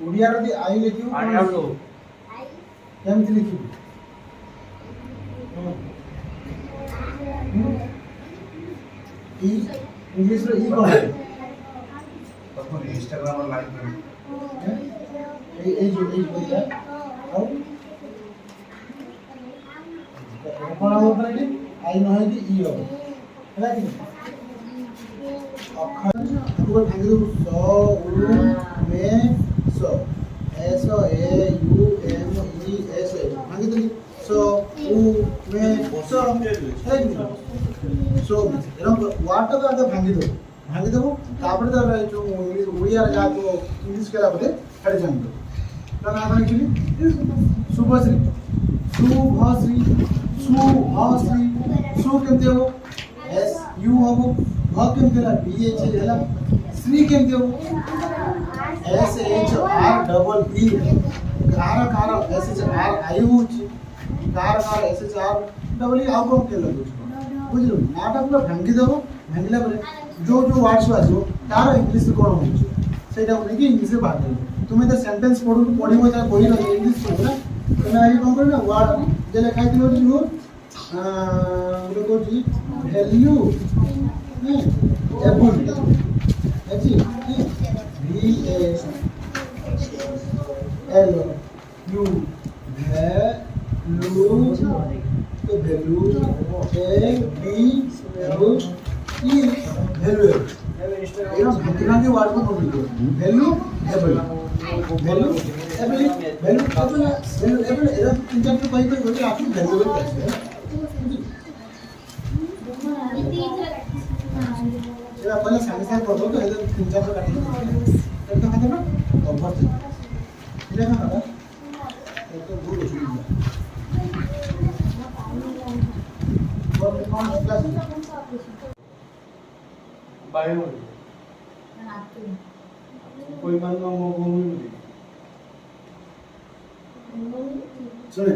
ओडिया रे आई लिखियो I have no केमति लिखियो ई इंग्लिश रे ई कोन तखन इंस्टाग्राम और लाइक कर ए जो बोलिया और कोन हो परे आई न है कि ई हो है कि अक्षर हमको भांगी दो सो उ में सो S O A U M E S A भांगी दो सो उ में सो है कि सो एरम वाट का आगे भांगी दो तापर तो जो इंग्लिश ओडिया रे जो इंग्लिश केला बदे हट जांदो ना ना एक्चुअली शुभश्री शुभश्री शुभश्री सु केमते हो एस यू हो भ केमते ला बी एच हैला श्री केमते हो S H R double E कार एस एच आर आई हो कार S H R double E आउ कोन केला बुझलो नाटा पूरा भांगी देबो भांगला परे जो जो वर्ड्स आजो तार इंग्लिश कोन हो सेटा को कि इंग्लिश रे बात तुम्हें तो सेंटेंस पढ़िबो त कोई न इंग्लिश पढ़ो ना तुम्हें आई कोन करना वर्ड जे लिखाई दियो जो को जी वैल्यू एबल अच्छी V A L U value तो value A B L E value ये भांगी वर्ड को बोल दो valuable valuable valuable एरा तीन चार कोई आपकी वैल्यू कैसे है ये पहले संग संग कर दो तो इधर तीन चार काट दो तो खाते ना ओवर से ये ना ना तो भूल हो गई और कौन क्लास बायो कोई मान लो मो घूमी सुने